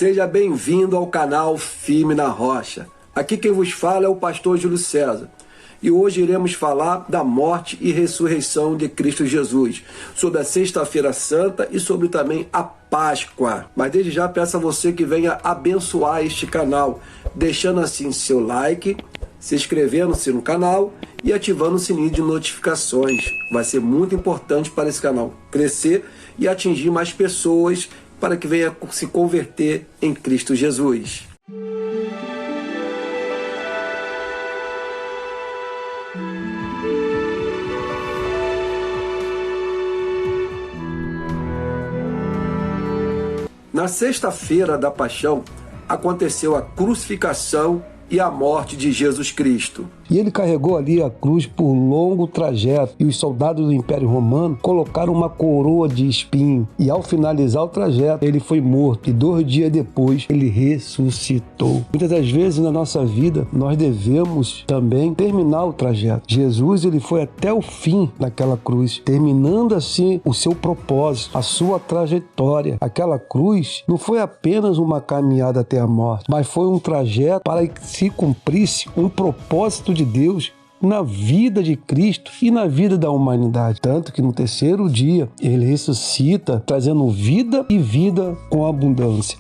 Seja bem-vindo ao canal Firme na Rocha. Aqui quem vos fala é o pastor Júlio César. E hoje iremos falar da morte e ressurreição de Cristo Jesus, sobre a Sexta-feira Santa e sobre também a Páscoa. Mas desde já peço a você que venha abençoar este canal, deixando assim seu like, se inscrevendo-se no canal e ativando o sininho de notificações. Vai ser muito importante para esse canal crescer e atingir mais pessoas para que venha se converter em Cristo Jesus. Na sexta-feira da Paixão, aconteceu a crucificação e a morte de Jesus Cristo. E ele carregou ali a cruz por longo trajeto, e os soldados do Império Romano colocaram uma coroa de espinho, e ao finalizar o trajeto, ele foi morto, e 2 dias depois, ele ressuscitou. Muitas das vezes na nossa vida, nós devemos também terminar o trajeto. Jesus, ele foi até o fim naquela cruz, terminando assim o seu propósito, a sua trajetória. Aquela cruz não foi apenas uma caminhada até a morte, mas foi um trajeto para que se cumprisse um propósito de Deus na vida de Cristo e na vida da humanidade. Tanto que no 3º dia ele ressuscita, trazendo vida e vida com abundância.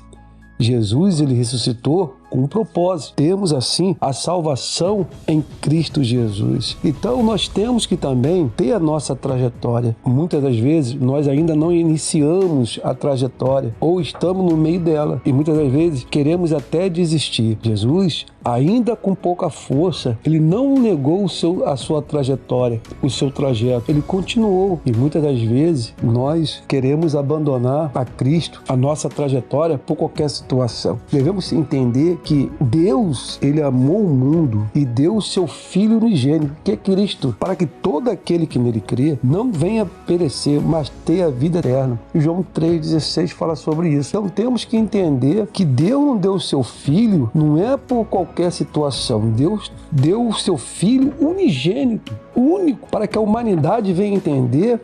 Jesus, ele ressuscitou com um propósito. Temos assim a salvação em Cristo Jesus. Então nós temos que também ter a nossa trajetória. Muitas das vezes nós ainda não iniciamos a trajetória ou estamos no meio dela, e muitas das vezes queremos até desistir. Jesus, ainda com pouca força, ele não negou a sua trajetória, o seu trajeto. Ele continuou, e muitas das vezes nós queremos abandonar a Cristo, a nossa trajetória, por qualquer situação. Devemos entender que Deus, ele amou o mundo e deu o seu Filho unigênito, que é Cristo, para que todo aquele que nele crê não venha perecer, mas ter a vida eterna. João 3,16 fala sobre isso. Então temos que entender que Deus não deu o seu Filho, não é por qualquer situação. Deus deu o seu Filho unigênito, único, para que a humanidade venha entender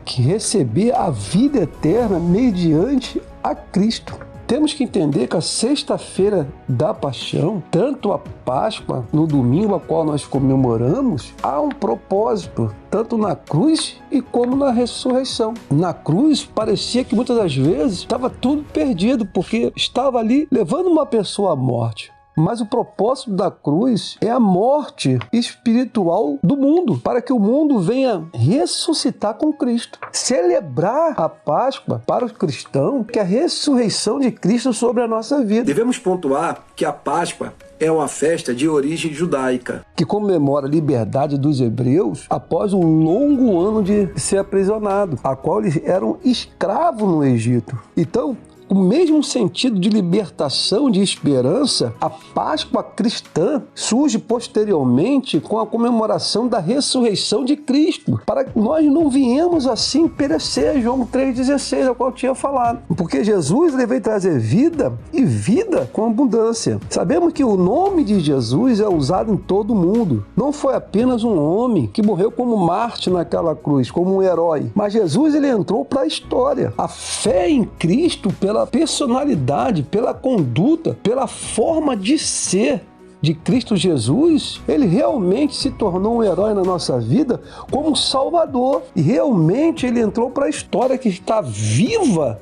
que receber a vida eterna mediante a Cristo. Temos que entender que a Sexta-feira da Paixão, tanto a Páscoa, no domingo a qual nós comemoramos, há um propósito, tanto na cruz e como na ressurreição. Na cruz, parecia que muitas das vezes estava tudo perdido, porque estava ali levando uma pessoa à morte. Mas o propósito da cruz é a morte espiritual do mundo, para que o mundo venha ressuscitar com Cristo. Celebrar a Páscoa para o cristão, que é a ressurreição de Cristo sobre a nossa vida. Devemos pontuar que a Páscoa é uma festa de origem judaica, que comemora a liberdade dos hebreus após um longo ano de ser aprisionado, a qual eles eram escravos no Egito. Então, o mesmo sentido de libertação, de esperança, a Páscoa cristã surge posteriormente com a comemoração da ressurreição de Cristo, para que nós não viemos assim perecer, João 3,16, ao qual eu tinha falado. Porque Jesus, ele veio trazer vida e vida com abundância. Sabemos que o nome de Jesus é usado em todo o mundo. Não foi apenas um homem que morreu como mártir naquela cruz, como um herói, mas Jesus, ele entrou para a história. A fé em Cristo, pela personalidade, pela conduta, pela forma de ser de Cristo Jesus, ele realmente se tornou um herói na nossa vida como um salvador. E realmente ele entrou para a história que está viva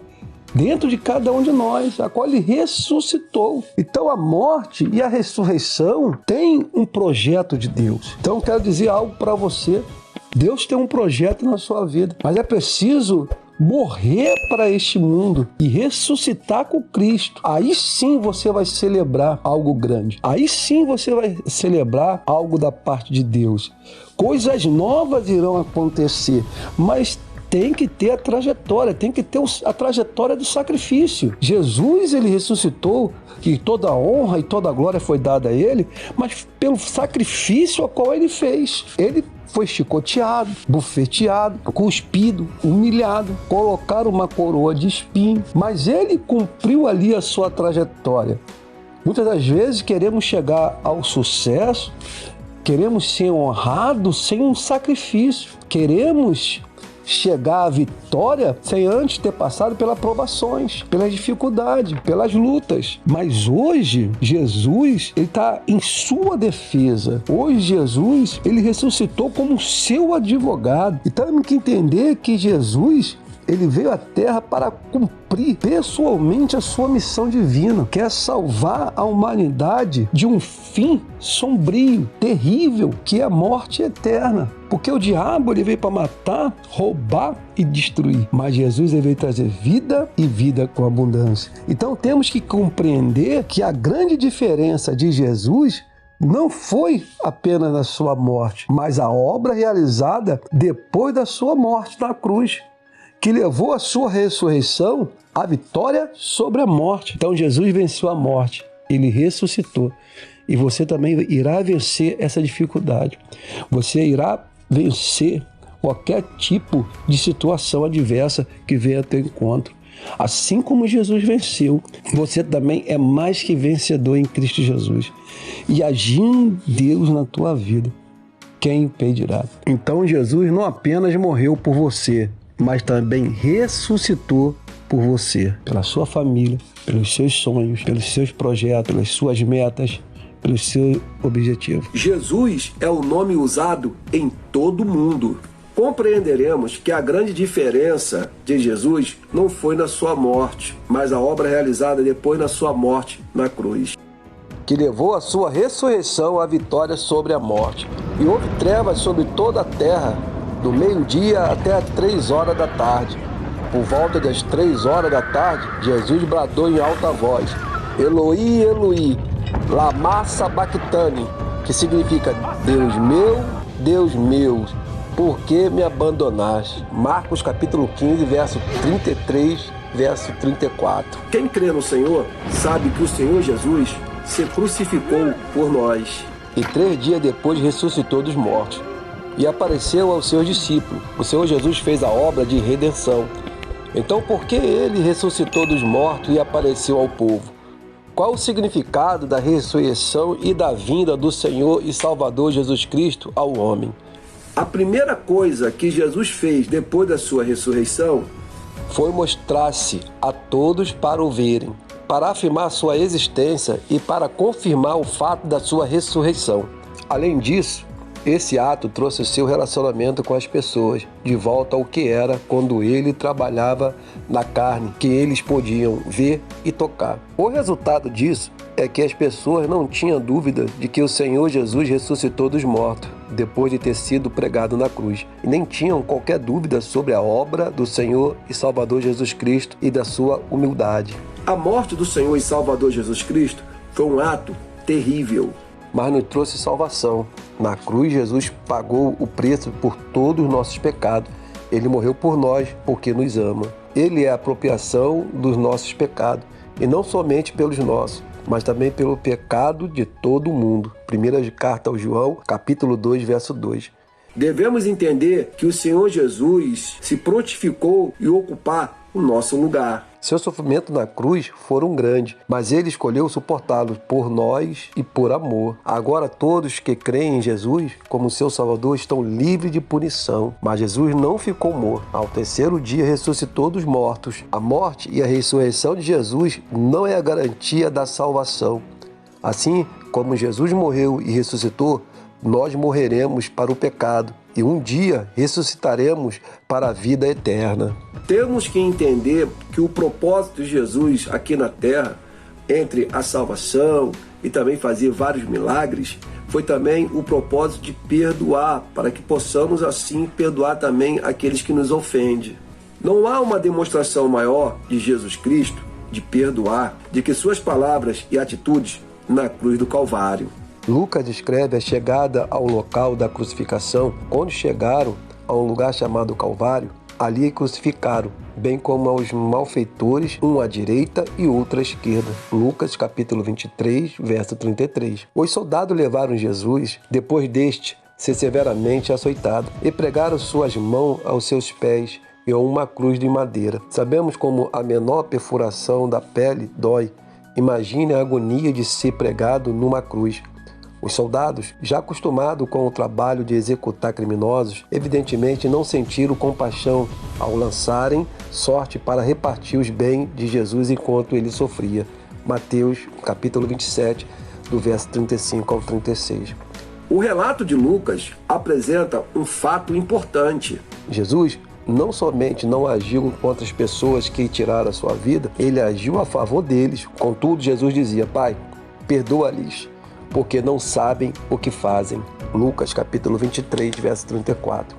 dentro de cada um de nós, a qual ele ressuscitou. Então a morte e a ressurreição têm um projeto de Deus. Então eu quero dizer algo para você. Deus tem um projeto na sua vida, mas é preciso morrer para este mundo e ressuscitar com Cristo. Aí sim você vai celebrar algo grande. Aí sim você vai celebrar algo da parte de Deus. Coisas novas irão acontecer, mas tem que ter a trajetória, tem que ter a trajetória do sacrifício. Jesus, ele ressuscitou, que toda a honra e toda a glória foi dada a ele, mas pelo sacrifício a qual ele fez. Ele foi chicoteado, bufeteado, cuspido, humilhado, colocaram uma coroa de espinho, mas ele cumpriu ali a sua trajetória. Muitas das vezes queremos chegar ao sucesso, queremos ser honrados sem um sacrifício, queremos chegar à vitória sem antes ter passado pelas provações, pelas dificuldades, pelas lutas. Mas hoje, Jesus, ele está em sua defesa. Hoje, Jesus, ele ressuscitou como seu advogado. E temos que entender que Jesus, ele veio à Terra para cumprir pessoalmente a sua missão divina, que é salvar a humanidade de um fim sombrio, terrível, que é a morte eterna. Porque o diabo ele veio para matar, roubar e destruir. Mas Jesus ele veio trazer vida e vida com abundância. Então temos que compreender que a grande diferença de Jesus não foi apenas na sua morte, mas a obra realizada depois da sua morte na cruz, que levou a sua ressurreição à vitória sobre a morte. Então Jesus venceu a morte, ele ressuscitou. E você também irá vencer essa dificuldade. Você irá vencer qualquer tipo de situação adversa que venha ao teu encontro. Assim como Jesus venceu, você também é mais que vencedor em Cristo Jesus. E agindo Deus na tua vida, quem impedirá? Então Jesus não apenas morreu por você, mas também ressuscitou por você, pela sua família, pelos seus sonhos, pelos seus projetos, pelas suas metas, pelo seu objetivo. Jesus é o nome usado em todo o mundo. Compreenderemos que a grande diferença de Jesus não foi na sua morte, mas a obra realizada depois da sua morte na cruz, que levou a sua ressurreição à vitória sobre a morte. E houve trevas sobre toda a terra, do meio-dia até as 3 horas da tarde. Por volta das 3 horas da tarde, Jesus bradou em alta voz: Eloi, Eloi, lama sabachthani, que significa Deus meu, por que me abandonaste? Marcos capítulo 15, verso 33, verso 34. Quem crê no Senhor sabe que o Senhor Jesus se crucificou por nós. E 3 dias depois ressuscitou dos mortos e apareceu aos seus discípulos. O Senhor Jesus fez a obra de redenção. Então, por que ele ressuscitou dos mortos e apareceu ao povo? Qual o significado da ressurreição e da vinda do Senhor e Salvador Jesus Cristo ao homem? A primeira coisa que Jesus fez depois da sua ressurreição foi mostrar-se a todos para o verem, para afirmar sua existência e para confirmar o fato da sua ressurreição. Além disso, esse ato trouxe o seu relacionamento com as pessoas de volta ao que era quando ele trabalhava na carne, que eles podiam ver e tocar. O resultado disso é que as pessoas não tinham dúvida de que o Senhor Jesus ressuscitou dos mortos, depois de ter sido pregado na cruz, e nem tinham qualquer dúvida sobre a obra do Senhor e Salvador Jesus Cristo e da sua humildade. A morte do Senhor e Salvador Jesus Cristo foi um ato terrível, mas nos trouxe salvação. Na cruz, Jesus pagou o preço por todos os nossos pecados. Ele morreu por nós, porque nos ama. Ele é a apropriação dos nossos pecados, e não somente pelos nossos, mas também pelo pecado de todo o mundo. Primeira carta aos João, capítulo 2, verso 2. Devemos entender que o Senhor Jesus se prontificou em ocupar o nosso lugar. Seu sofrimento na cruz foram grandes, mas ele escolheu suportá-los por nós e por amor. Agora todos que creem em Jesus como seu Salvador estão livres de punição. Mas Jesus não ficou morto. Ao 3º dia ressuscitou dos mortos. A morte e a ressurreição de Jesus não é a garantia da salvação. Assim como Jesus morreu e ressuscitou, nós morreremos para o pecado e um dia ressuscitaremos para a vida eterna. Temos que entender que o propósito de Jesus aqui na terra, entre a salvação e também fazer vários milagres, foi também o propósito de perdoar, para que possamos assim perdoar também aqueles que nos ofendem. Não há uma demonstração maior de Jesus Cristo, de perdoar, de que suas palavras e atitudes na cruz do Calvário. Lucas descreve a chegada ao local da crucificação. Quando chegaram a um lugar chamado Calvário, ali crucificaram, bem como aos malfeitores, um à direita e outro à esquerda. Lucas capítulo 23, verso 33. Os soldados levaram Jesus, depois deste ser severamente açoitado, e pregaram suas mãos aos seus pés e a uma cruz de madeira. Sabemos como a menor perfuração da pele dói. Imagine a agonia de ser pregado numa cruz. Os soldados, já acostumados com o trabalho de executar criminosos, evidentemente não sentiram compaixão ao lançarem sorte para repartir os bens de Jesus enquanto ele sofria. Mateus, capítulo 27, do verso 35 ao 36. O relato de Lucas apresenta um fato importante. Jesus não somente não agiu contra as pessoas que tiraram a sua vida, ele agiu a favor deles. Contudo, Jesus dizia: Pai, perdoa-lhes, porque não sabem o que fazem. Lucas, capítulo 23, verso 34.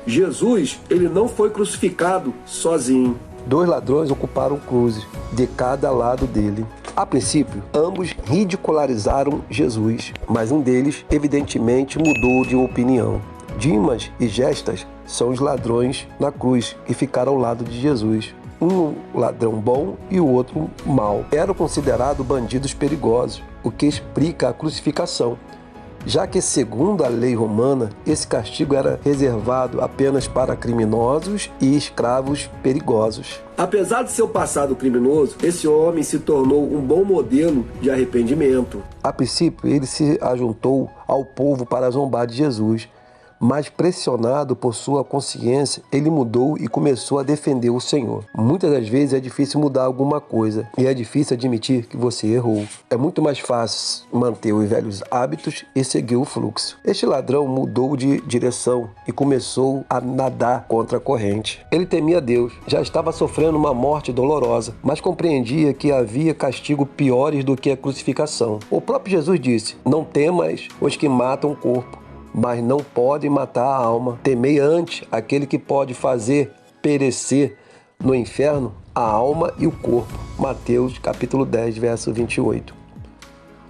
Jesus, ele não foi crucificado sozinho. 2 ladrões ocuparam cruzes de cada lado dele. A princípio, ambos ridicularizaram Jesus, mas um deles evidentemente mudou de opinião. Dimas e Gestas são os ladrões na cruz que ficaram ao lado de Jesus. Um ladrão bom e o outro mau. Eram considerados bandidos perigosos, o que explica a crucificação, já que, segundo a lei romana, esse castigo era reservado apenas para criminosos e escravos perigosos. Apesar de seu passado criminoso, esse homem se tornou um bom modelo de arrependimento. A princípio, ele se ajuntou ao povo para zombar de Jesus, mas pressionado por sua consciência, ele mudou e começou a defender o Senhor. Muitas das vezes é difícil mudar alguma coisa e é difícil admitir que você errou. É muito mais fácil manter os velhos hábitos e seguir o fluxo. Este ladrão mudou de direção e começou a nadar contra a corrente. Ele temia Deus, já estava sofrendo uma morte dolorosa, mas compreendia que havia castigos piores do que a crucificação. O próprio Jesus disse: Não temas os que matam o corpo, mas não pode matar a alma. Temei antes aquele que pode fazer perecer no inferno a alma e o corpo. Mateus, capítulo 10, verso 28.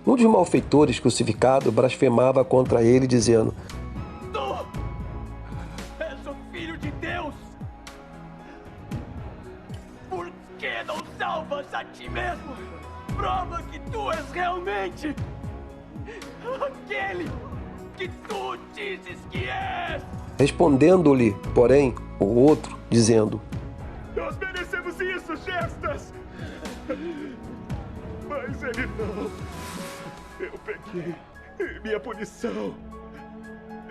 Um dos malfeitores crucificados blasfemava contra ele, dizendo: Tu és o Filho de Deus! Por que não salvas a ti mesmo? Prova que tu és realmente aquele que tu dizes que és! Respondendo-lhe, porém, o outro, dizendo: Nós merecemos isso, Gestas! Mas ele não. Eu pequei. Minha punição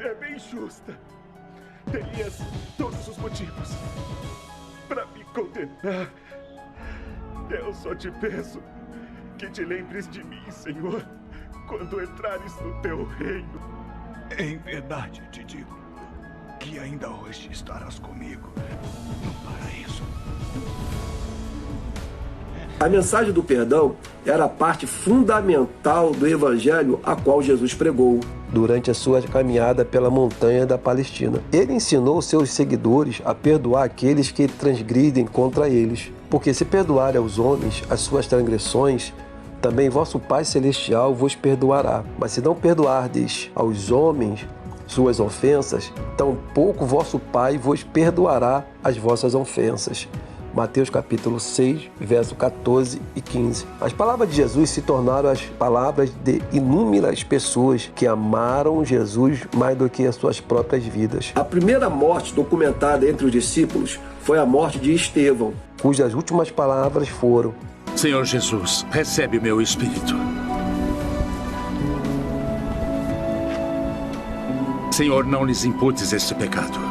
é bem justa. Terias todos os motivos para me condenar. Eu só te peço que te lembres de mim, Senhor, quando entrares no teu reino. Em verdade te digo que ainda hoje estarás comigo no paraíso. A mensagem do perdão era a parte fundamental do evangelho a qual Jesus pregou. Durante a sua caminhada pela montanha da Palestina, ele ensinou seus seguidores a perdoar aqueles que transgridem contra eles, porque se perdoarem aos homens as suas transgressões, também vosso Pai Celestial vos perdoará. Mas se não perdoardes aos homens suas ofensas, tampouco vosso Pai vos perdoará as vossas ofensas. Mateus capítulo 6, verso 14 e 15. As palavras de Jesus se tornaram as palavras de inúmeras pessoas que amaram Jesus mais do que as suas próprias vidas. A primeira morte documentada entre os discípulos foi a morte de Estevão, cujas últimas palavras foram: Senhor Jesus, recebe o meu espírito. Senhor, não lhes imputes este pecado.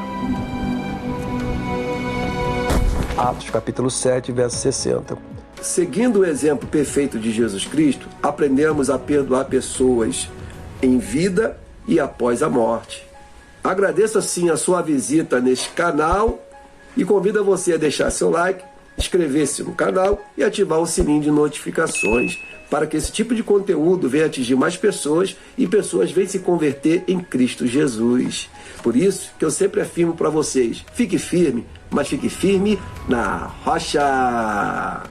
Atos capítulo 7, verso 60. Seguindo o exemplo perfeito de Jesus Cristo, aprendemos a perdoar pessoas em vida e após a morte. Agradeço assim a sua visita neste canal e convido você a deixar seu like, inscrever-se no canal e ativar o sininho de notificações para que esse tipo de conteúdo venha atingir mais pessoas e pessoas venham se converter em Cristo Jesus. Por isso que eu sempre afirmo para vocês, fique firme, mas fique firme na rocha.